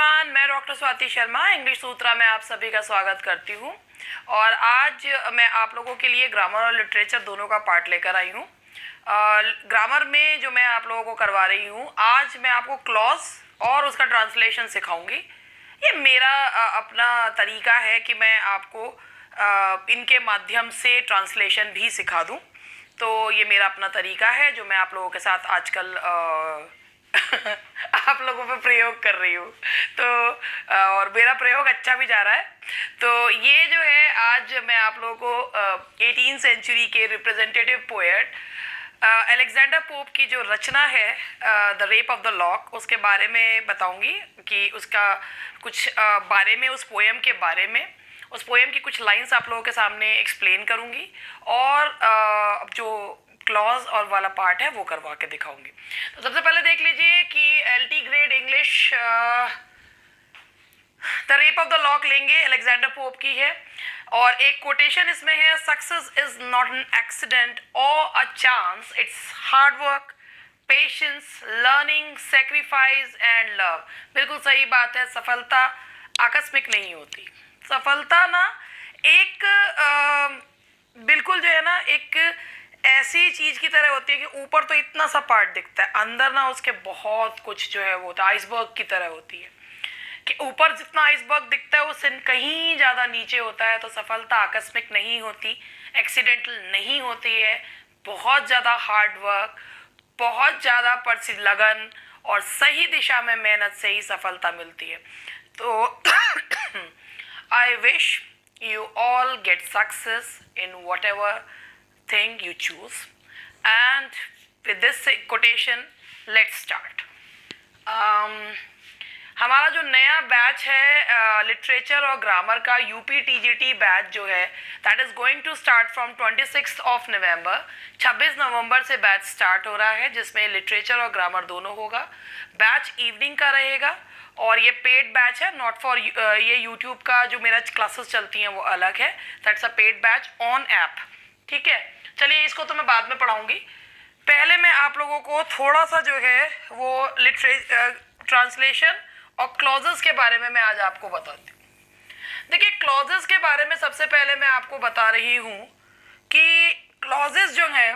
Everyone, मैं doctor Swati Sharma English सूत्रा में आप सभी का स्वागत करती हूँ। और आज मैं आप लोगों के लिए ग्रामर और लिटरेचर दोनों का पार्ट लेकर आई हूँ। ग्रामर में जो मैं आप लोगों को करवा रही हूँ, आज मैं आपको क्लॉज और उसका ट्रांसलेशन सिखाऊंगी। ये मेरा अपना तरीका है कि मैं आपको इनके माध्यम से ट्रांसलेशन भी सिखा दूँ। तो ये मेरा अपना तरीका है जो मैं आप लोगों के साथ आजकल आप लोगों पे प्रयोग कर रही हूँ। तो और मेरा प्रयोग अच्छा भी जा रहा है। तो ये जो है, आज मैं आप लोगों को 18वीं सेंचुरी के रिप्रेजेंटेटिव पोएट अलेक्जेंडर पोप की जो रचना है the rape of the lock, उसके बारे में बताऊंगी कि उसका कुछ बारे में, उस पोएम के बारे में, उस पोएम की कुछ लाइंस आप लोगों के सामने एक्सप्लेन करूंगी और जो क्लॉज और वाला पार्ट है वो करवा के दिखाऊंगी। तो सबसे पहले देख लीजिए कि LT grade English the rape of the lock लेंगे, अलेक्जेंडर पोप की है। और एक कोटेशन इसमें है, success is not an accident और a chance, it's hard work, patience, learning, sacrifice and love. बिल्कुल सही बात है, सफलता आकस्मिक नहीं होती। सफलता ना एक बिल्कुल जो है ना, एक ऐसी चीज की तरह होती है कि ऊपर तो इतना सा पार्ट दिखता है, अंदर ना उसके बहुत कुछ जो है वो आइसबर्ग की तरह होती है कि ऊपर जितना आइसबर्ग दिखता है उससे कहीं ज़्यादा नीचे होता है। तो सफलता आकस्मिक नहीं होती, एक्सीडेंटल नहीं होती है। बहुत ज़्यादा हार्ड वर्क, बहुत ज़्यादा लगन और सही दिशा में मेहनत से ही सफलता मिलती है। तो I wish you all get success in whatever thing you choose, and with this quotation let's start. हमारा जो नया बैच है लिटरेचर और ग्रामर का, UPTGT बैच जो है, that is going to start from 26 November. 26 नवंबर से बैच स्टार्ट हो रहा है, जिसमें लिटरेचर और ग्रामर दोनों होगा। बैच इवनिंग का रहेगा और ये पेड बैच है, नॉट फॉर ये यूट्यूब का जो मेरा क्लासेस चलती हैं वो अलग है। That's a paid batch on app, ठीक है। चलिए, इसको तो मैं बाद में पढ़ाऊंगी। पहले मैं आप लोगों को थोड़ा सा जो है वो ट्रांसलेशन और क्लॉजेस के बारे में मैं आज आपको बताती हूँ। देखिए, क्लॉजेस के बारे में सबसे पहले मैं आपको बता रही हूँ कि क्लॉजेस जो हैं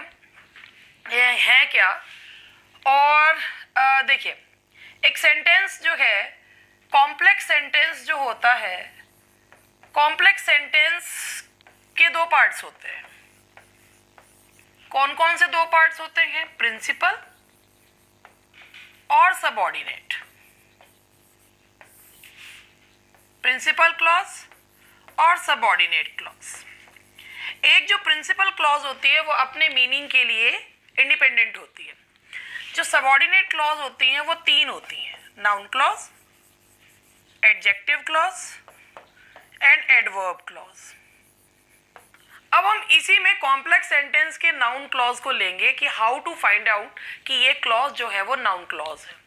ये हैं क्या। और देखिए, एक सेंटेंस जो है, कॉम्प्लेक्स सेंटेंस जो होता है, कॉम्प्लेक्स सेंटेंस के दो पार्ट्स होते हैं। कौन कौन से दो पार्ट्स होते हैं? प्रिंसिपल और सबऑर्डिनेट। प्रिंसिपल क्लॉज और सबऑर्डिनेट क्लॉज। एक जो प्रिंसिपल क्लॉज होती है वो अपने मीनिंग के लिए इंडिपेंडेंट होती है। जो सबऑर्डिनेट क्लॉज होती हैं वो तीन होती हैं, noun clause, adjective clause and adverb clause. अब हम इसी में कॉम्प्लेक्स सेंटेंस के नाउन क्लॉज को लेंगे कि हाउ टू फाइंड आउट कि ये क्लॉज जो है वो नाउन क्लॉज है।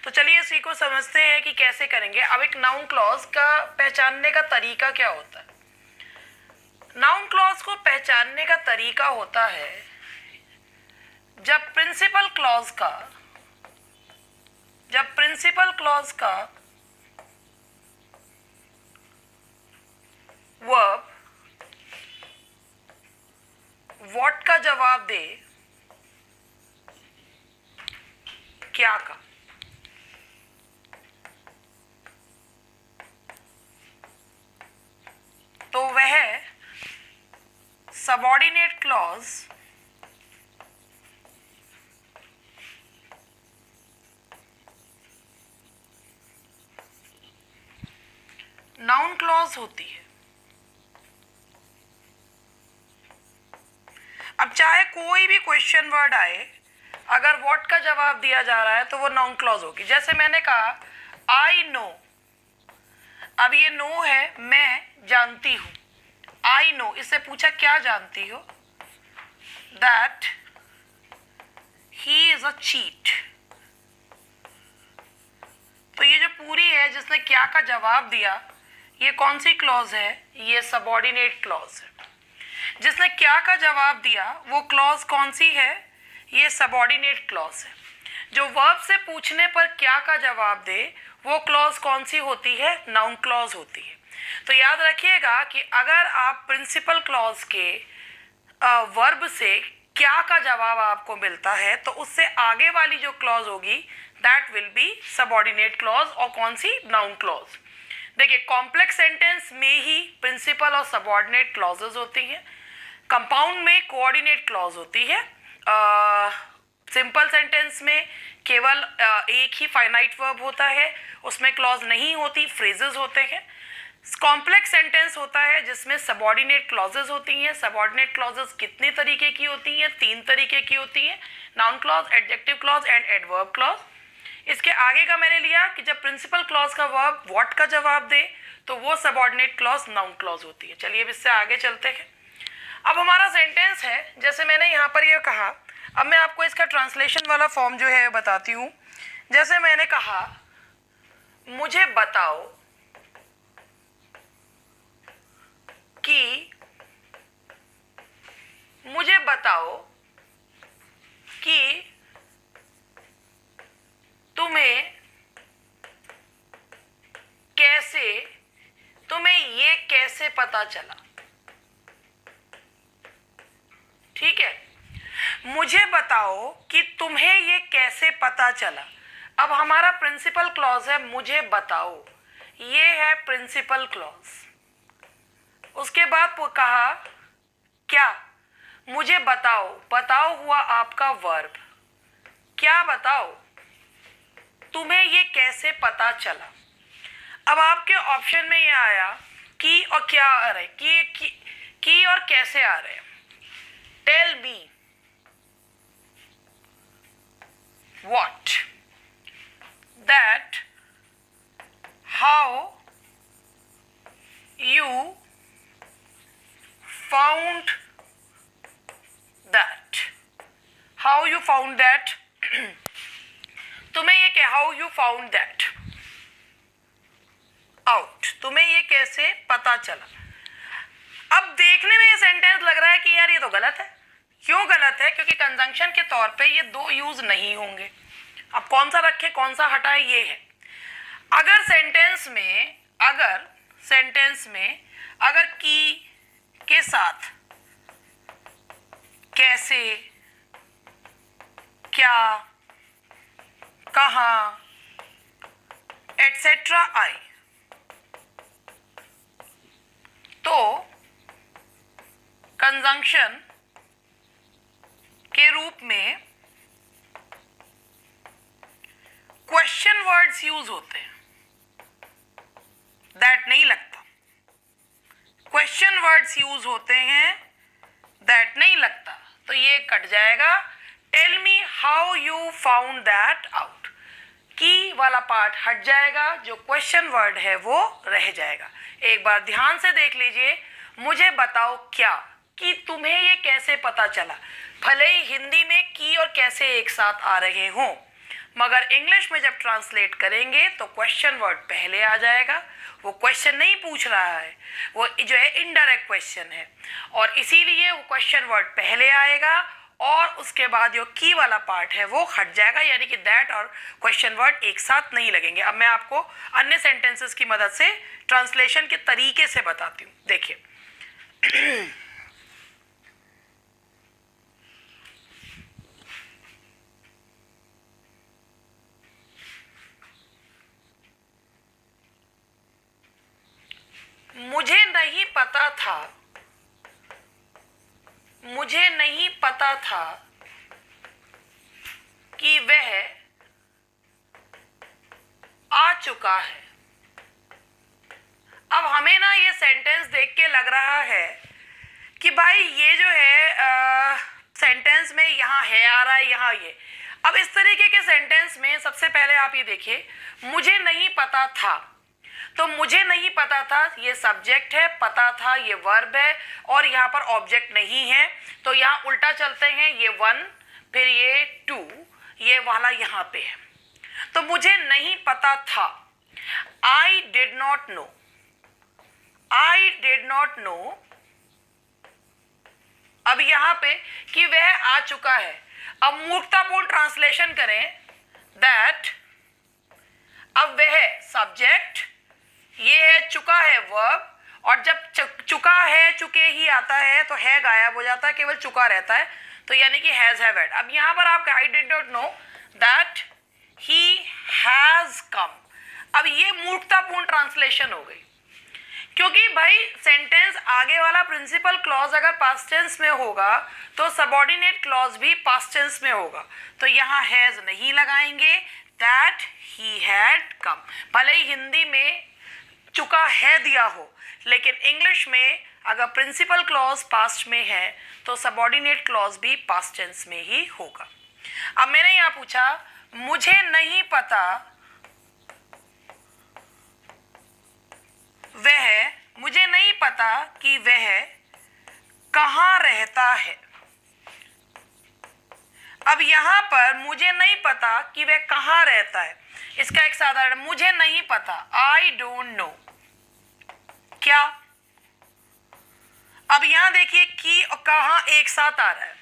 तो चलिए इसी को समझते हैं कि कैसे करेंगे। अब एक नाउन क्लॉज का पहचानने का तरीका क्या होता है? नाउन क्लॉज को पहचानने का तरीका होता है, जब प्रिंसिपल क्लॉज का वर्ब व्हाट का जवाब दे क्या का। तो वह सबऑर्डिनेट क्लॉज नाउन क्लॉज होती है। अब चाहे कोई भी क्वेश्चन वर्ड आए, अगर व्हाट का जवाब दिया जा रहा है तो वो नाउन क्लॉज होगी। जैसे मैंने कहा आई नो, अब ये नो है, मैं जानती हूं। आई नो, इससे पूछा क्या जानती हो? That he is a cheat. तो ये जो पूरी है जिसने क्या का जवाब दिया, ये कौन सी क्लॉज है? ये सबऑर्डिनेट क्लॉज है। जिसने क्या का जवाब दिया वो क्लॉज कौन सी है? ये सबऑर्डिनेट क्लॉज है। जो वर्ब से पूछने पर क्या का जवाब दे वो क्लॉज कौन सी होती है? नाउन क्लॉज होती है। तो याद रखिएगा कि अगर आप प्रिंसिपल क्लॉज के वर्ब से क्या का जवाब आपको मिलता है तो उससे आगे वाली जो क्लॉज होगी that will be subordinate clause और कौन सी? Noun clause. देखिए कॉम्प्लेक्स सेंटेंस में ही प्रिंसिपल और सबऑर्डिनेट क्लॉजेज होती हैं, कंपाउंड में कोऑर्डिनेट क्लॉज होती है, सिंपल सेंटेंस में केवल एक ही फाइनाइट वर्ब होता है, उसमें क्लॉज नहीं होती, फ्रेजेस होते हैं। कॉम्प्लेक्स सेंटेंस होता है जिसमें सबऑर्डिनेट क्लॉजेज होती हैं। सबऑर्डिनेट क्लॉजेज कितने तरीके की होती हैं? 3 तरीके की होती हैं, noun clause, adjective clause and adverb clause. इसके आगे का मैंने लिया कि जब प्रिंसिपल क्लॉज का वर्ब व्हाट का जवाब दे तो वो सबऑर्डिनेट क्लॉज नाउन क्लॉज होती है। चलिए अब इससे आगे चलते हैं। अब हमारा सेंटेंस है, जैसे मैंने यहाँ पर ये कहा, अब मैं आपको इसका ट्रांसलेशन वाला फॉर्म जो है बताती हूँ। जैसे मैंने कहा मुझे बताओ कि तुम्हें ये कैसे पता चला। ठीक है, मुझे बताओ कि तुम्हें ये कैसे पता चला। अब हमारा प्रिंसिपल क्लॉज है मुझे बताओ, ये है प्रिंसिपल क्लॉज। उसके बाद वो कहा क्या? मुझे बताओ, बताओ हुआ आपका वर्ब। क्या बताओ? तुम्हें ये कैसे पता चला। अब आपके ऑप्शन में ये आया कि और क्या आ रहा है, की और कैसे आ रहे हैं। Tell me what, that, how you found that, how you found that तुम्हें ये क्या, how you found that out, तुम्हें ये कैसे पता चला। अब देखने में ये सेंटेंस लग रहा है कि यार ये तो गलत है। क्यों गलत है? क्योंकि कंजंक्शन के तौर पे ये दो यूज नहीं होंगे। अब कौन सा रखे कौन सा हटाए ये है। अगर सेंटेंस में अगर की के साथ कैसे, क्या, कहाँ एटसेट्रा आए तो कंजंक्शन के रूप में क्वेश्चन वर्ड्स यूज होते हैं। दैट नहीं लगता, क्वेश्चन वर्ड्स यूज होते हैं, दैट नहीं लगता, तो ये कट जाएगा। Tell me how you found that out, की वाला पार्ट हट जाएगा, जो क्वेश्चन वर्ड है वो रह जाएगा। एक बार ध्यान से देख लीजिए, मुझे बताओ क्या, कि तुम्हें ये कैसे पता चला। भले ही हिंदी में की और कैसे एक साथ आ रहे हों, मगर इंग्लिश में जब ट्रांसलेट करेंगे तो क्वेश्चन वर्ड पहले आ जाएगा। वो क्वेश्चन नहीं पूछ रहा है, वो जो है इनडायरेक्ट क्वेश्चन है, और इसीलिए वो क्वेश्चन वर्ड पहले आएगा और उसके बाद जो की वाला पार्ट है वो हट जाएगा, यानी कि दैट और क्वेश्चन वर्ड एक साथ नहीं लगेंगे। अब मैं आपको अन्य सेंटेंसेस की मदद से ट्रांसलेशन के तरीके से बताती हूँ। देखिए मुझे नहीं पता था कि वह आ चुका है। अब हमें ना ये सेंटेंस देख के लग रहा है कि भाई ये जो है सेंटेंस में यहाँ है आ रहा है, यहाँ ये। अब इस तरीके के सेंटेंस में सबसे पहले आप ये देखिए, मुझे नहीं पता था, तो मुझे नहीं पता था ये सब्जेक्ट है, पता था ये वर्ब है, और यहाँ पर ऑब्जेक्ट नहीं है, तो यहाँ उल्टा चलते हैं, ये 1 फिर ये 2, ये वाला यहाँ पे है। तो मुझे नहीं पता था, I did not know, I did not know. अब यहाँ पे कि वह आ चुका है। अब मूर्खतापूर्ण ट्रांसलेशन करें दैट, अब वह सब्जेक्ट, ये है चुका है वर्ब, और जब चुका है चुके ही आता है तो है गायब हो जाता है, केवल चुका रहता है, तो यानी कि हैज हैव हैड। अब यहां पर आपका I did not know that he has come. अब ये मूर्खतापूर्ण ट्रांसलेशन हो गई, क्योंकि भाई सेंटेंस आगे वाला प्रिंसिपल क्लॉज अगर पास्ट टेंस में होगा तो सबऑर्डिनेट क्लॉज भी पास्ट टेंस में होगा, तो यहाँ हैज नहीं लगाएंगे, दैट ही हैड कम। भले ही हिंदी में चुका है दिया हो, लेकिन इंग्लिश में अगर प्रिंसिपल क्लॉज पास्ट में है तो सबऑर्डिनेट क्लॉज भी पास्ट टेंस में ही होगा। अब मैंने यहां पूछा मुझे नहीं पता वह, मुझे नहीं पता कि वह कहां रहता है। अब यहां पर मुझे नहीं पता कि वह कहां रहता है, इसका एक साधारण मुझे नहीं पता, आई डोंट नो। क्या? अब यहां देखिए की और कहां एक साथ आ रहा है,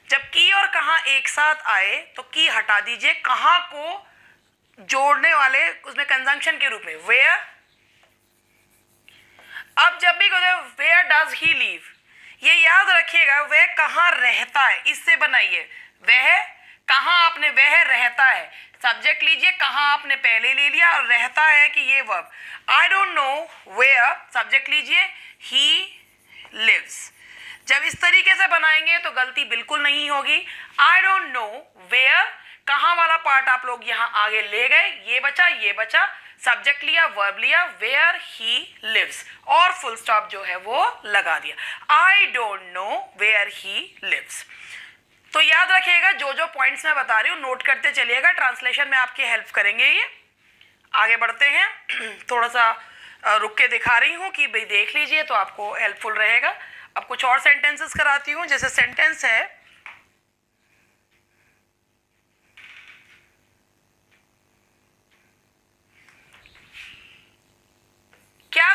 जब की और कहां एक साथ आए तो की हटा दीजिए, कहां को जोड़ने वाले उसमें कंजंक्शन के रूप में वेयर। अब जब भी वेयर डज ही लीव, ये याद रखिएगा वह कहां रहता है, इससे बनाइए वह कहां, आपने वह रहता है, सब्जेक्ट लीजिए कहां आपने पहले ले लिया और रहता है कि ये verb. I don't know where, subject लीजिए ही लिव्स। जब इस तरीके से बनाएंगे तो गलती बिल्कुल नहीं होगी। आई डोंट नो वेयर, कहां वाला पार्ट आप लोग यहां आगे ले गए, ये बचा, सब्जेक्ट लिया, वर्ब लिया, वेयर ही लिव्स, और फुल स्टॉप जो है वो लगा दिया। I don't know where he lives. तो याद रखिएगा जो जो पॉइंट्स मैं बता रही हूँ नोट करते चलिएगा, ट्रांसलेशन में आपकी हेल्प करेंगे ये। आगे बढ़ते हैं, थोड़ा सा रुक के दिखा रही हूँ कि भाई देख लीजिए तो आपको हेल्पफुल रहेगा। अब कुछ और सेंटेंसेस कराती हूँ, जैसे सेंटेंस है क्या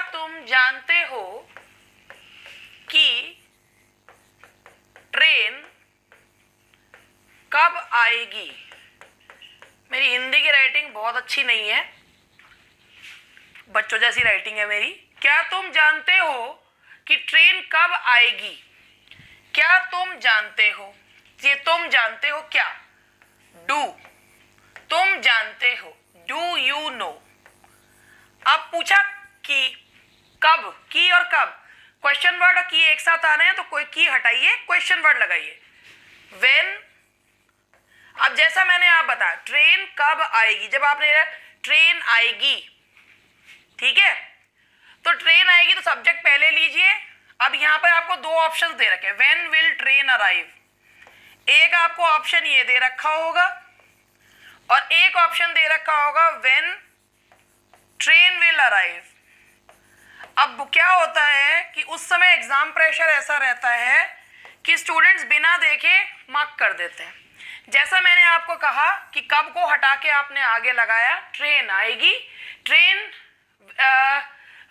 तुम जानते हो कि ट्रेन कब आएगी। मेरी हिंदी की राइटिंग बहुत अच्छी नहीं है, बच्चों जैसी राइटिंग है मेरी। क्या तुम जानते हो कि ट्रेन कब आएगी। क्या तुम जानते हो, ये तुम जानते हो क्या, डू, तुम जानते हो, डू यू नो। अब पूछा कि कब, की और कब, क्वेश्चन वर्ड और की एक साथ आ रहे हैं तो कोई की हटाइए, क्वेश्चन वर्ड लगाइए, व्हेन। अब जैसा मैंने आप बताया ट्रेन कब आएगी, जब आपने ट्रेन आएगी, ठीक है, तो ट्रेन आएगी तो सब्जेक्ट पहले लीजिए। अब यहां पर आपको दो ऑप्शंस दे रखे हैं, व्हेन विल ट्रेन अराइव, एक आपको ऑप्शन ये दे रखा होगा और एक ऑप्शन दे रखा होगा व्हेन ट्रेन विल अराइव। अब क्या होता है कि उस समय एग्जाम प्रेशर ऐसा रहता है कि स्टूडेंट्स बिना देखे मार्क कर देते हैं। जैसा मैंने आपको कहा कि कब को हटा के आपने आगे लगाया, ट्रेन आएगी, train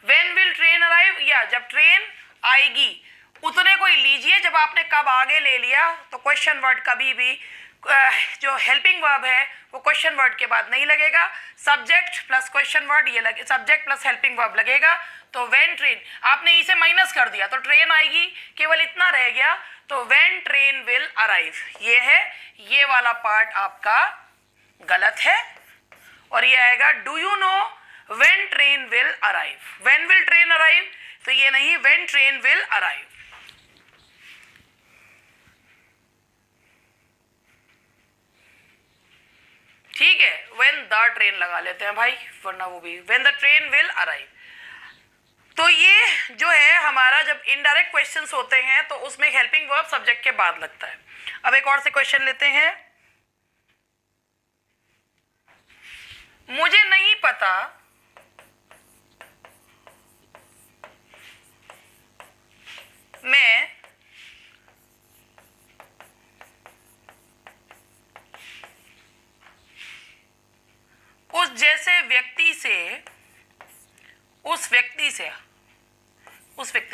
when will train arrive, या जब ट्रेन आएगी उतने को ही लीजिए। जब आपने कब आगे ले लिया तो क्वेश्चन वर्ड कभी भी जो हेल्पिंग वर्ब है वो क्वेश्चन वर्ड के बाद नहीं लगेगा, सब्जेक्ट प्लस क्वेश्चन वर्ड ये लगे, सब्जेक्ट प्लस हेल्पिंग वर्ब लगेगा। तो व्हेन ट्रेन, आपने इसे माइनस कर दिया तो ट्रेन आएगी, केवल इतना रह गया, तो व्हेन ट्रेन विल अराइव, ये है, ये वाला पार्ट आपका गलत है। और ये आएगा do you know when train will arrive, when will train arrive, तो ये नहीं, व्हेन ट्रेन विल अराइव। ठीक है, व्हेन द ट्रेन लगा लेते हैं भाई, वरना वो भी when the train will arrive. तो ये जो है हमारा जब इनडायरेक्ट क्वेश्चंस होते हैं तो उसमें हेल्पिंग वर्ब सब्जेक्ट के बाद लगता है। अब एक और से क्वेश्चन लेते हैं, मुझे नहीं पता मैं उस जैसे व्यक्ति से, उस व्यक्ति से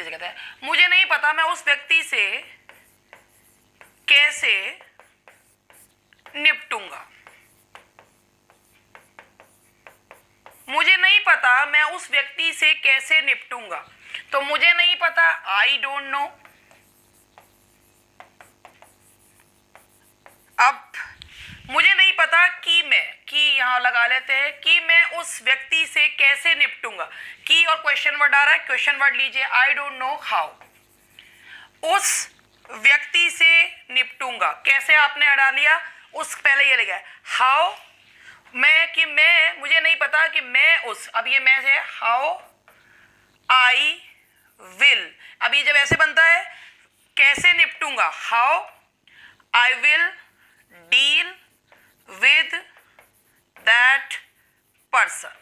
कहता है, मुझे नहीं पता मैं उस व्यक्ति से कैसे निपटूंगा। मुझे नहीं पता मैं उस व्यक्ति से कैसे निपटूंगा। तो मुझे नहीं पता, आई डोंट नो। अब मुझे नहीं पता कि यहां लगा लेते हैं कि मैं उस व्यक्ति से कैसे निपटूंगा। कि और क्वेश्चन वर्ड आ रहा है, क्वेश्चन वर्ड लीजिए, आई डोंट नो हाउ। उस व्यक्ति से निपटूंगा, कैसे आपने अड़ा लिया, उस पहले ये लगा हाउ, मैं मुझे नहीं पता कि मैं उस, अब ये मैं है हाउ आई विल। अब ये जब ऐसे बनता है कैसे निपटूंगा, how I will deal with that person,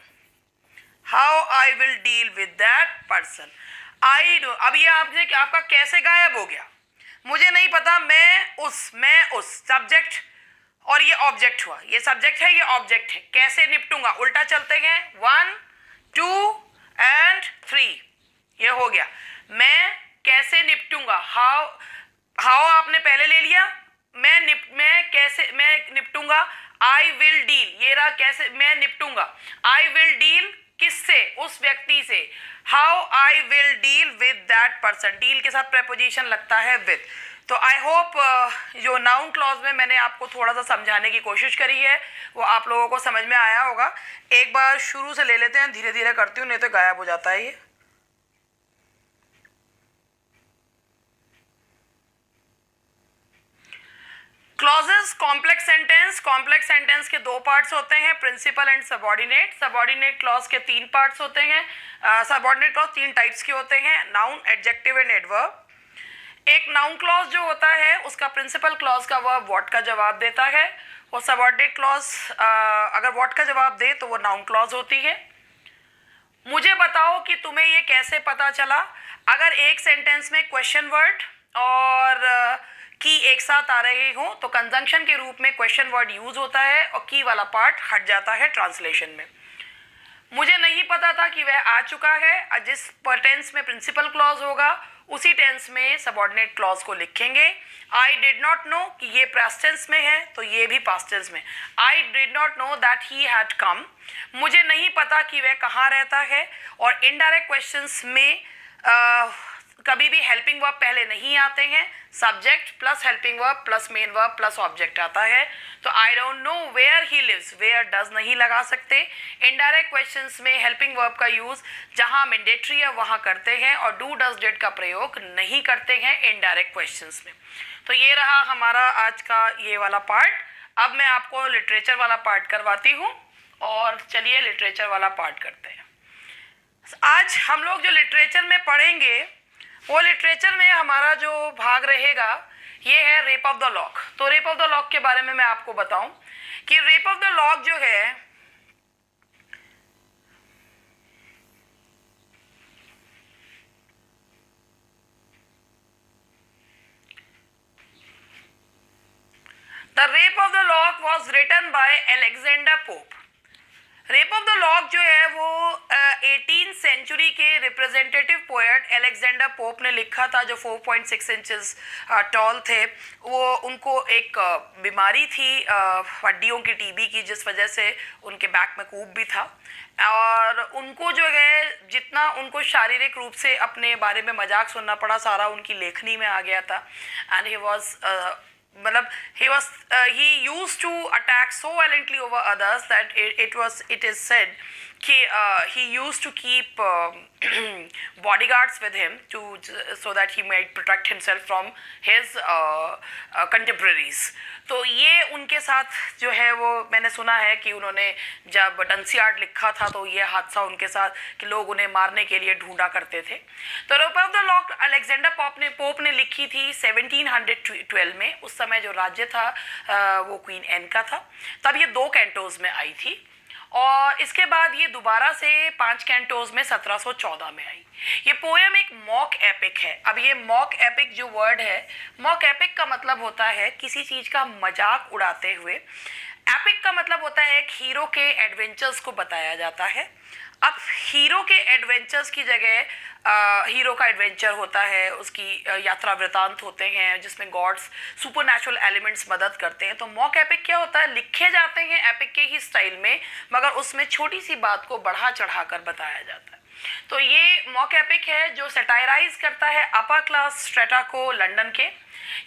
how I will deal with that person। अब ये आपका कैसे गायब हो गया, मुझे नहीं पता। मैं उस सब्जेक्ट और ये ऑब्जेक्ट हुआ, ये सब्जेक्ट है ये ऑब्जेक्ट है, कैसे निपटूंगा, उल्टा चलते हैं 1 2 and 3, ये हो गया। मैं कैसे निपटूंगा, हाउ आपने पहले ले लिया, मैं निपटूंगा, आई विल डील, ये रहा कैसे मैं निपटूंगा, आई विल डील किससे, उस व्यक्ति से, how I will deal with that person. Deal के साथ प्रेपोजिशन लगता है विद। तो आई होप जो नाउन क्लॉज में मैंने आपको थोड़ा सा समझाने की कोशिश करी है वो आप लोगों को समझ में आया होगा। एक बार शुरू से ले लेते हैं, धीरे धीरे करती हूँ नहीं तो गायब हो जाता है ये। क्लॉजेस, कॉम्प्लेक्स सेंटेंस के 2 पार्ट्स होते हैं, principal and subordinate. Subordinate clause के 3 पार्ट्स होते हैं। सबऑर्डिनेट क्लॉज 3 टाइप्स के होते हैं, नाउन, एडजेक्टिव एंड एडवर्ब। एक नाउन क्लॉज जो होता है उसका प्रिंसिपल क्लॉज का वर्ब व्हाट का जवाब देता है, और सबऑर्डिनेट क्लॉज अगर व्हाट का जवाब दे तो वो नाउन क्लॉज होती है। मुझे बताओ कि तुम्हें ये कैसे पता चला। अगर एक सेंटेंस में क्वेश्चन वर्ड और की एक साथ आ रहे हो तो कंजंक्शन के रूप में क्वेश्चन वर्ड यूज होता है और की वाला पार्ट हट जाता है ट्रांसलेशन में। मुझे नहीं पता था कि वह आ चुका है। जिस टेंस में प्रिंसिपल क्लॉज होगा उसी टेंस में सबऑर्डिनेट क्लॉज को लिखेंगे। आई डिड नॉट नो कि ये पास्ट टेंस में है तो ये भी पास्ट टेंस में। I did not know that he had come, मुझे नहीं पता कि वह कहाँ रहता है। और इनडायरेक्ट क्वेश्चंस में कभी भी हेल्पिंग वर्ब पहले नहीं आते हैं, subject plus helping verb plus main verb plus object आता है। तो I don't know where he lives, where does नहीं लगा सकते। इनडायरेक्ट क्वेश्चंस में हेल्पिंग वर्ब का यूज जहां मैंडेटरी है वहां करते हैं और डू डज डिड का प्रयोग नहीं करते हैं इनडायरेक्ट क्वेश्चंस में। तो ये रहा हमारा आज का ये वाला पार्ट। अब मैं आपको लिटरेचर वाला पार्ट करवाती हूँ और चलिए लिटरेचर वाला पार्ट करते हैं। आज हम लोग जो लिटरेचर में पढ़ेंगे वो लिटरेचर में हमारा जो भाग रहेगा ये है रेप ऑफ द लॉक। तो रेप ऑफ द लॉक के बारे में मैं आपको बताऊं कि रेप ऑफ द लॉक जो है the rape of the lock was written by Alexander Pope. Rape of the lock जो है वो 18th सेंचुरी के रिप्रेजेंटेटिव पोएट अलेक्जेंडर पोप ने लिखा था, जो 4.6 इंचेस टॉल थे। वो उनको एक बीमारी थी हड्डियों की, टीबी की, जिस वजह से उनके बैक में कूप भी था और उनको जो है जितना उनको शारीरिक रूप से अपने बारे में मजाक सुनना पड़ा सारा उनकी लेखनी में आ गया था। एंड ही वॉज मतलब he used to attack so violently over others that it is said कि he used to keep bodyguards with him so that he might protect himself from his contemporaries। तो ये उनके साथ जो है वो मैंने सुना है कि उन्होंने जब डंसियार्ड लिखा था तो ये हादसा उनके साथ कि लोग उन्हें मारने के लिए ढूंढा करते थे। तो rape of the lock Alexander pope ने लिखी थी 1712 में। उस समय जो राज्य था वो क्वीन एन का था। तब ये 2 कैंटोज में आई थी और इसके बाद ये दोबारा से 5 कैंटोज में 1714 में आई। ये पोएम एक मॉक एपिक है। अब ये मॉक एपिक जो वर्ड है, मॉक एपिक का मतलब होता है किसी चीज का मजाक उड़ाते हुए। एपिक का मतलब होता है एक हीरो के एडवेंचर्स को बताया जाता है। अब हीरो के एडवेंचर्स की जगह हीरो का एडवेंचर होता है, उसकी यात्रा वृतांत होते हैं जिसमें गॉड्स सुपरनैचुरल एलिमेंट्स मदद करते हैं। तो मॉक एपिक क्या होता है, लिखे जाते हैं एपिक के ही स्टाइल में, मगर उसमें छोटी सी बात को बढ़ा चढ़ा कर बताया जाता है। तो ये मॉक एपिक है जो सटायराइज करता है अपर क्लास स्ट्रेटा को लंदन के।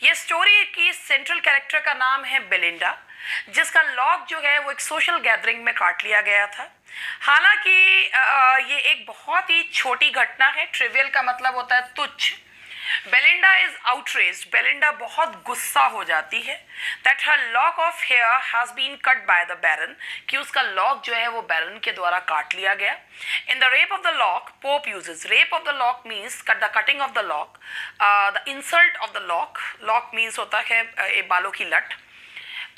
ये स्टोरी की सेंट्रल कैरेक्टर का नाम है बेलिंडा, जिसका लॉक जो है वो एक सोशल गैदरिंग में काट लिया गया था। हालांकि ये एक बहुत ही छोटी घटना है, ट्रिवियल का मतलब होता है तुच्छ। बेलिंडा इज आउटरेज्ड, बेलिंडा बहुत गुस्सा हो जाती है that her lock of hair has been cut by the baron, कि उसका लॉक जो है वो बैरन के द्वारा काट लिया गया। In the rape of the lock Pope uses, rape of the lock means the cutting of the lock, the insult of the lock, lock means होता है बालों की लट।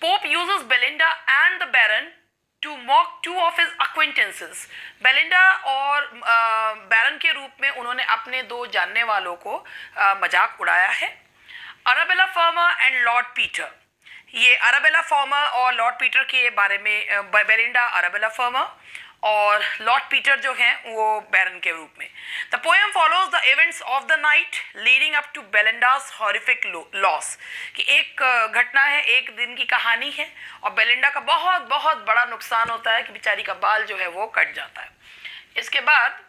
Pope uses Belinda and the Baron to mock two of his acquaintances। Belinda और Baron के रूप में उन्होंने अपने दो जानने वालों को मजाक उड़ाया है, Arabella Fermor and Lord Peter. ये अराबेला फर्मर और लॉर्ड पीटर के बारे में, बेलिंडा अराबेला फर्मर और लॉर्ड पीटर जो हैं वो बैरन के रूप में। The poem follows the events of the night leading up to Belinda's horrific loss, कि एक घटना है, एक दिन की कहानी है और बेलिंडा का बहुत बहुत बड़ा नुकसान होता है कि बेचारी का बाल जो है वो कट जाता है। इसके बाद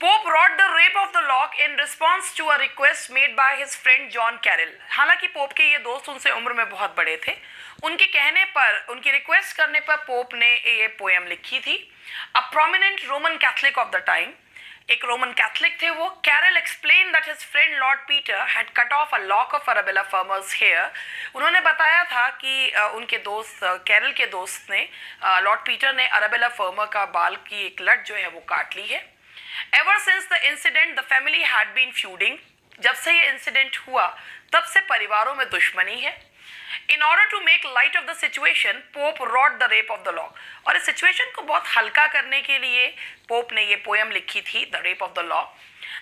pope wrote the rape of the lock in response to a request made by his friend John Carroll। हालांकि पोप के ये दोस्त उनसे उम्र में बहुत बड़े थे, उनके कहने पर, उनकी रिक्वेस्ट करने पर पोप ने ये पोएम लिखी थी। A prominent Roman Catholic of the time, एक रोमन कैथलिक थे वो, Caryll explain that his friend Lord Peter had cut off a lock of Arabella Fermor's hair. उन्होंने बताया था कि उनके दोस्त कैरल के दोस्त ने, लॉर्ड पीटर ने अराबेला फर्मर का बाल की एक लट जो है वो काट ली है। Ever since the incident, the family had been feuding। जब से ये इंसिडेंट हुआ तब से परिवारों में दुश्मनी है। In order to make light of the situation, Pope wrote the rape of the lock। और इस सिचुएशन को बहुत हल्का करने के लिए पोप ने ये पोएम लिखी थी, The Rape of the Lock।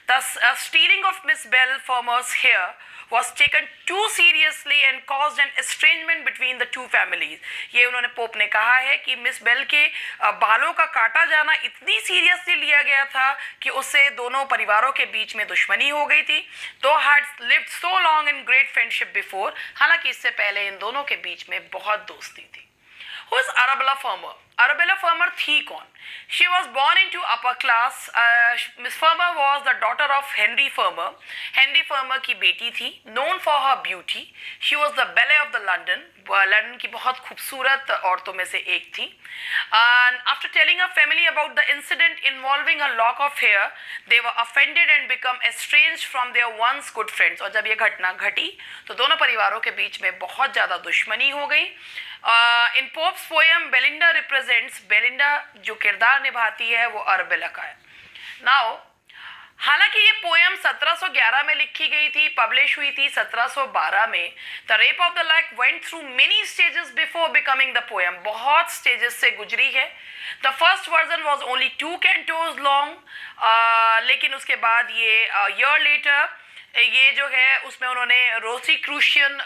The stealing of Miss Bell Farmer's hair was taken too seriously and caused an estrangement between the two families। ये उन्होंने पोप ने कहा है कि मिस बेल के बालों का काटा जाना इतनी सीरियसली लिया गया था कि उससे दोनों परिवारों के बीच में दुश्मनी हो गई थी। तो had lived so long in great friendship before, हालांकि इससे पहले इन दोनों के बीच में बहुत दोस्ती थी। Who is Arabella Farmer? Arabella Farmer थी कौन? She was born into upper class। Miss Farmer was the daughter of Henry Farmer। Henry Farmer की बेटी थी। Known for her beauty, she was the belle of the London। London की बहुत खूबसूरत औरतों में से एक थी। And after telling her family about the incident involving a lock of hair, they were offended and become estranged from their once good friends। और जब ये घटना घटी तो दोनों परिवारों के बीच में बहुत ज़्यादा दुश्मनी हो गई। In Pope's poem Belinda represents, Belinda जो किरदार निभाती है वो अरबेला का है। नाउ हालांकि ये पोएम 1711 में लिखी गई थी, पब्लिश हुई थी 1712 में। The rape of the lock went through many stages before becoming the poem, बहुत स्टेजेस से गुजरी है। The first version was only 2 cantos long, लेकिन उसके बाद ये ईयर लेटर ये जो है उसमें उन्होंने रोसीक्रूशियन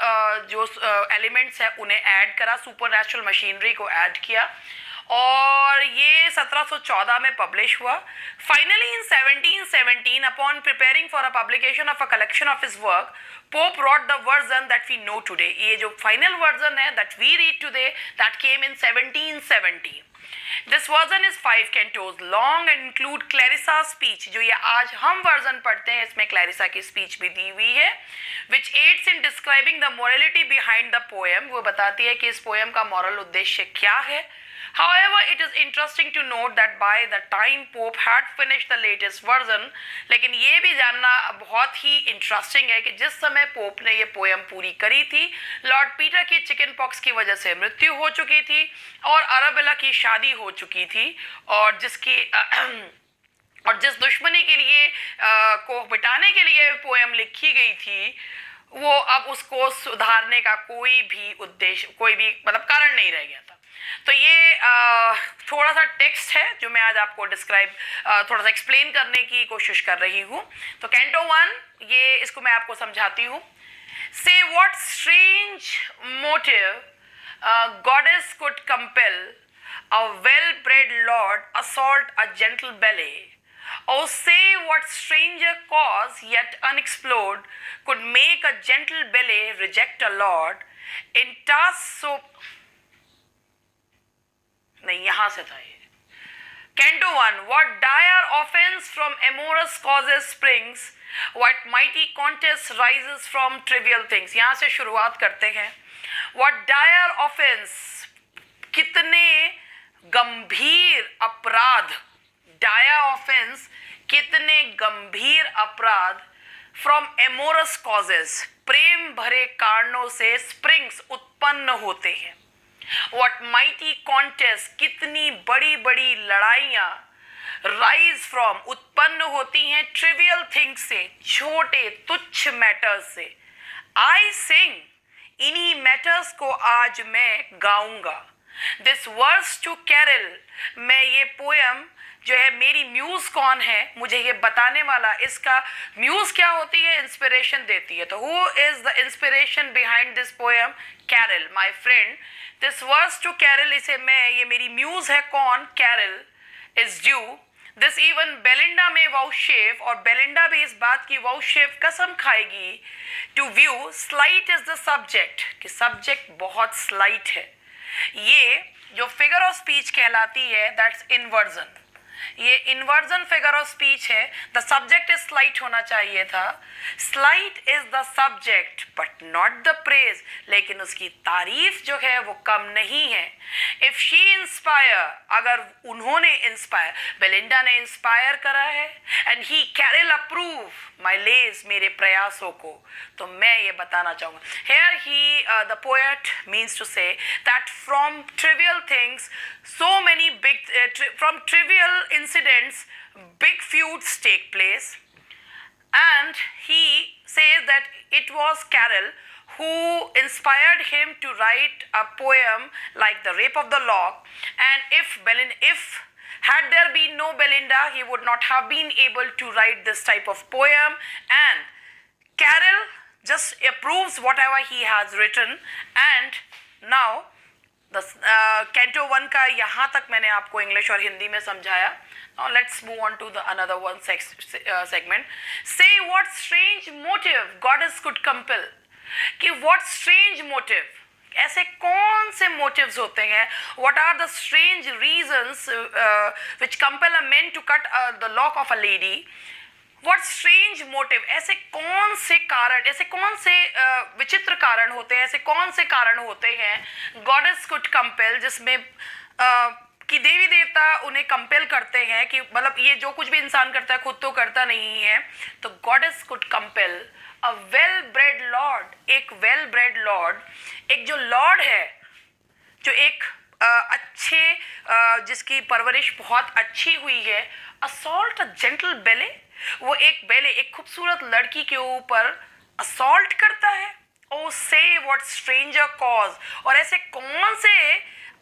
जो एलिमेंट्स है उन्हें ऐड करा, सुपरनैचुरल मशीनरी को ऐड किया और ये 1714 में पब्लिश हुआ। Finally in 1717 upon preparing for a publication of a collection of his work, pope wrote the version that we know today। ये जो फाइनल वर्जन है that we read today, that came in 1717। This version is 5 cantos long and include Clarissa's speech। जो ये आज हम version पढ़ते हैं इसमें क्लैरिसा की स्पीच भी दी हुई है, which aids in describing the morality behind the poem। वो बताती है कि इस पोएम का मॉरल उद्देश्य क्या है। However, it is interesting to note that by the time Pope had finished the latest version, लेकिन ये भी जानना बहुत ही इंटरेस्टिंग है कि जिस समय पोप ने ये पोएम पूरी करी थी, लॉर्ड पीटर की चिकन पॉक्स की वजह से मृत्यु हो चुकी थी और अराबेला की शादी हो चुकी थी और जिस दुश्मनी के लिए को मिटाने के लिए पोएम लिखी गई थी, वो अब उसको सुधारने का कोई भी उद्देश्य, कोई भी मतलब कारण नहीं रह गया था। तो ये थोड़ा सा टेक्स्ट है जो मैं आज आपको डिस्क्राइब, थोड़ा सा एक्सप्लेन करने की कोशिश कर रही हूँ। तो कैंटो 1, ये इसको मैं आपको समझाती हूँ। से what strange motive goddess could compel a well-bred lord assault a gentle belly. Oh, say what stranger cause yet unexplored could make a gentle belly reject a lord in task so नहीं यहाँ से था ये Canto 1. What dire offense from amorous causes springs, what mighty contest rises from trivial things. यहाँ से शुरुआत करते हैं. What dire offense, कितने गंभीर अपराध, dire offense, कितने गंभीर अपराध from amorous causes, प्रेम भरे कारणों से springs उत्पन्न होते हैं. What mighty contest, कितनी बड़ी बड़ी लड़ाइयाँ rise from, उत्पन्न होती हैं trivial things से, छोटे तुच्छ matters से. I sing, इन्हीं matters को आज मैं गाऊंगा. This verse to Carol, मैं ये poem जो है, मेरी म्यूज कौन है मुझे ये बताने वाला, इसका म्यूज क्या होती है, इंस्पिरेशन देती है. तो who is the inspiration behind this poem? Caryl, my friend. This verse to Caryl, इसे मैं, ये मेरी म्यूज है कौन? Caryl is due. This even Belinda may vouchsafe, और बेलिंडा भी इस बात की वाउशेफ कसम खाएगी, to view slight is the subject, कि सब्जेक्ट बहुत स्लाइट है. ये जो फिगर ऑफ स्पीच कहलाती है, दैट्स इन्वर्जन. ये इन्वर्जन फिगर ऑफ स्पीच है. द सब्जेक्ट इज स्लाइट होना चाहिए था. Slight is the subject but not the praise, लेकिन उसकी तारीफ जो है वो कम नहीं है. इफ शी इंस्पायर, अगर उन्होंने इंस्पायर, बेलिंडा ने इंस्पायर करा है, and he carol approve my lays, मेरे प्रयासों को, तो मैं ये बताना चाहूँगा. Here he the poet means to say that from trivial things so many big from trivial incidents big feuds take place, and he says that it was Carroll who inspired him to write a poem like The Rape of the Lock. And if had there been no Belinda, he would not have been able to write this type of poem, and Carroll just approves whatever he has written. And now canto 1 का यहाँ तक मैंने आपको English और हिंदी में समझाया. Now let's move on to the another one segment. Say what strange motive goddess could compel. कि what strange motive, ऐसे कौन से motives होते हैं? What are the strange reasons which compel a man to cut the lock of a lady? What strange motive, ऐसे कौन से कारण, ऐसे कौन से विचित्र कारण होते हैं, ऐसे कौन से कारण होते हैं गॉडेस कुड कंपेल, जिसमें कि देवी देवता उन्हें कंपेल करते हैं, कि मतलब ये जो कुछ भी इंसान करता है खुद तो करता नहीं है. तो goddess could compel a well bread Lord, एक वेल ब्रेड लॉर्ड, एक जो लॉर्ड है, जो एक अच्छे जिसकी परवरिश बहुत अच्छी हुई है, असॉल्ट अ जेंटल बेले, वो एक बेले, एक खूबसूरत लड़की के ऊपर असॉल्ट करता है. ओ से व्हाट स्ट्रेंजर कॉज, और ऐसे कौन से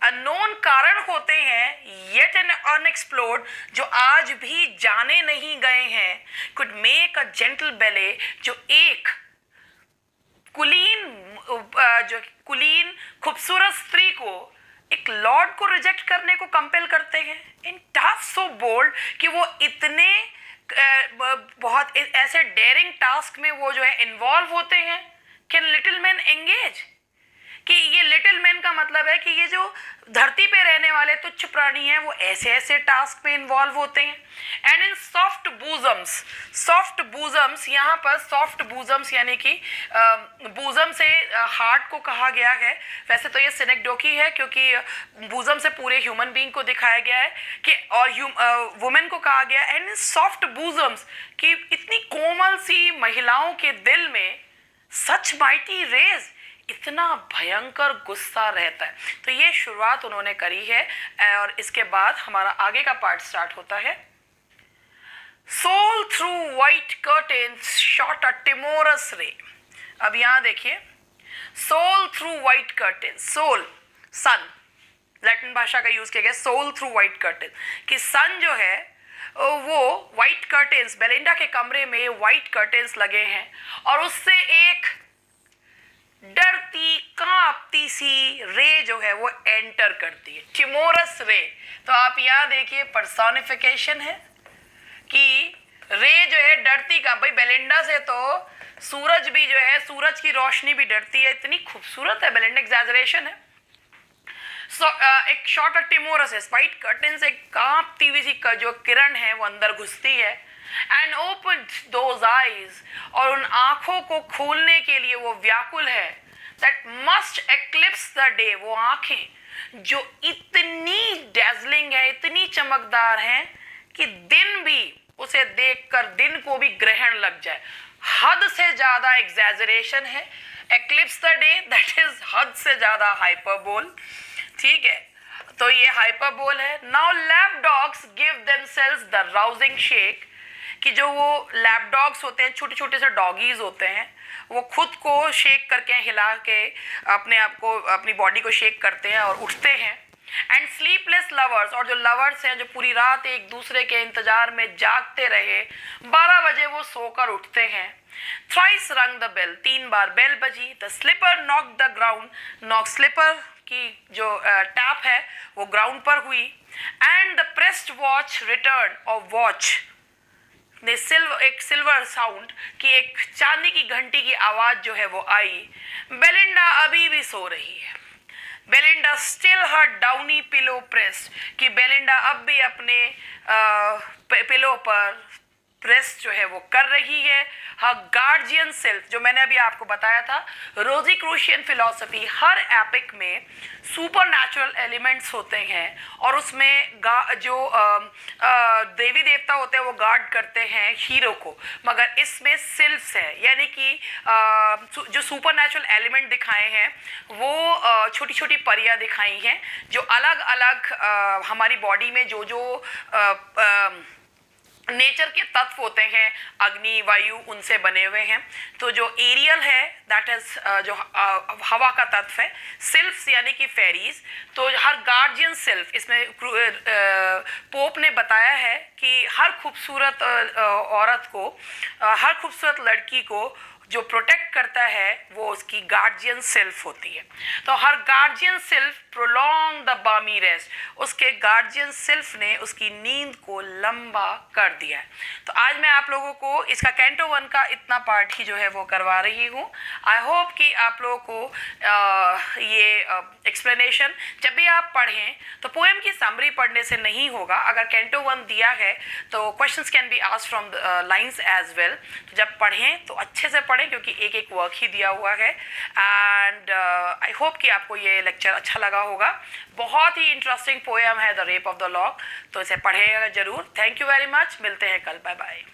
अननोन कारण होते हैं येट एंड अनएक्सप्लोर्ड, जो आज भी जाने नहीं गए हैं, कुड मेक अ जेंटल बेले, जो एक कुलीन खूबसूरत स्त्री को, एक लॉर्ड को रिजेक्ट करने को कंपेल करते हैं. इन टास्क सो बोल्ड, कि वो इतने बहुत ऐसे डेयरिंग टास्क में वो जो है इन्वॉल्व होते हैं. कैन लिटिल मैन एंगेज, कि ये लिटिल मैन का मतलब है कि ये जो धरती पे रहने वाले तुच्छ प्राणी हैं वो ऐसे ऐसे टास्क में इन्वॉल्व होते हैं. एंड इन सॉफ्ट बूजम्स, यहाँ पर सॉफ्ट बूजम्स यानी कि बूजम से हार्ट को कहा गया है. वैसे तो ये सिनेक्डोकी है, क्योंकि बूजम से पूरे ह्यूमन बीइंग को दिखाया गया है, कि और वुमेन को कहा गया. एंड इन सॉफ्ट बूजम्स, कि इतनी कोमल सी महिलाओं के दिल में सच माइटी रेज, इतना भयंकर गुस्सा रहता है. तो ये शुरुआत उन्होंने करी है, और इसके बाद हमारा आगे का पार्ट स्टार्ट होता है. Sol through white curtains shot a timorous ray. अब यहाँ देखिए, Sol through white curtain, Sol sun, Latin भाषा का यूज किया गया सोल थ्रू व्हाइट कर्टेन, कि सन जो है वो व्हाइट कर्टेन्स, बेलिंडा के कमरे में व्हाइट कर्टेन्स लगे हैं, और उससे एक डरती कांपती सी रे जो है वो एंटर करती है, टिमोरस रे। तो आप यहाँ देखिए पर्सोनिफिकेशन है कि रे जो है डरती का, भाई बेलिंडा से तो सूरज भी जो है, सूरज की रोशनी भी डरती है, इतनी खूबसूरत है बेलिंडा, एग्जैजरेशन है। सो एक शॉर्ट टिमोरस है, व्हाइट कर्टन से कांपती हुई सी जो किरण है वो अंदर घुसती है एंड ओपन दोज आईज, और उन आंखों को खोलने के लिए वो व्याकुल है, that must eclipse the day, वो आंखें जो इतनी डैजलिंग है, इतनी चमकदार हैं कि दिन भी उसे देखकर दिन को भी ग्रहण लग जाए। हद से ज्यादा एग्जैजरेशन है, eclipse the day, that is हद से ज्यादा हाइपरबोल। ठीक है, तो ये हाइपरबोल है। Now lap dogs give themselves the rousing shake, कि जो वो लैप डॉग्स होते हैं, छोटे छोटे से डॉगीज होते हैं, वो खुद को शेक करके, हिला के अपने आप को, अपनी बॉडी को शेक करते हैं और उठते हैं। एंड स्लीपलेस लवर्स, और जो लवर्स हैं जो पूरी रात एक दूसरे के इंतजार में जागते रहे, 12 बजे वो सोकर उठते हैं। थ्राइस रंग द बेल, 3 बार बेल बजी। The slipper knock the ground, knock slipper की जो टैप है वो ग्राउंड पर हुई। And the pressed watch return, और वॉच ने एक सिल्वर साउंड की, एक चांदी की घंटी की आवाज जो है वो आई। बेलिंडा अभी भी सो रही है। बेलिंडा स्टिल हर डाउनी पिलो प्रेस, कि बेलिंडा अब भी अपने पिलो पर प्रेस जो है वो कर रही है। हर गार्जियन सेल्फ, जो मैंने अभी आपको बताया था, रोजीक्रूशियन फिलॉसफी, हर एपिक में सुपर नेचुरल एलिमेंट्स होते हैं और उसमें जो देवी देवता होते हैं वो गार्ड करते हैं हीरो को, मगर इसमें सिल्फ्स है, यानी कि जो सुपर नेचुरल एलिमेंट दिखाए हैं वो छोटी छोटी परियां दिखाई हैं, जो अलग अलग हमारी बॉडी में जो नेचर के तत्व होते हैं, अग्नि वायु, उनसे बने हुए हैं। तो जो एरियल है, दैट इज जो हवा का तत्व है। सिल्फ्स यानी कि फेरीज, तो हर गार्जियन सिल्फ, इसमें पोप ने बताया है कि हर खूबसूरत औरत को, हर खूबसूरत लड़की को जो प्रोटेक्ट करता है वो उसकी गार्जियन सेल्फ होती है। तो हर गार्जियन सेल्फ प्रोलॉन्ग द बामी रेस्ट, उसके गार्जियन सेल्फ ने उसकी नींद को लंबा कर दिया है। तो आज मैं आप लोगों को इसका कैंटो 1 का इतना पार्ट ही जो है वो करवा रही हूँ। आई होप कि आप लोगों को ये एक्सप्लेनेशन जब भी आप पढ़ें तो पोएम की समरी पढ़ने से नहीं होगा। अगर कैंटो 1 दिया है तो questions can be asked from lines as well. तो जब पढ़ें तो अच्छे से पढ़ें, क्योंकि एक एक वर्क ही दिया हुआ है। एंड आई होप कि आपको ये लेक्चर अच्छा लगा होगा। बहुत ही इंटरेस्टिंग पोएम है the rape of the lock, तो इसे पढ़ेगा जरूर। थैंक यू वेरी मच, मिलते हैं कल, बाय बाय।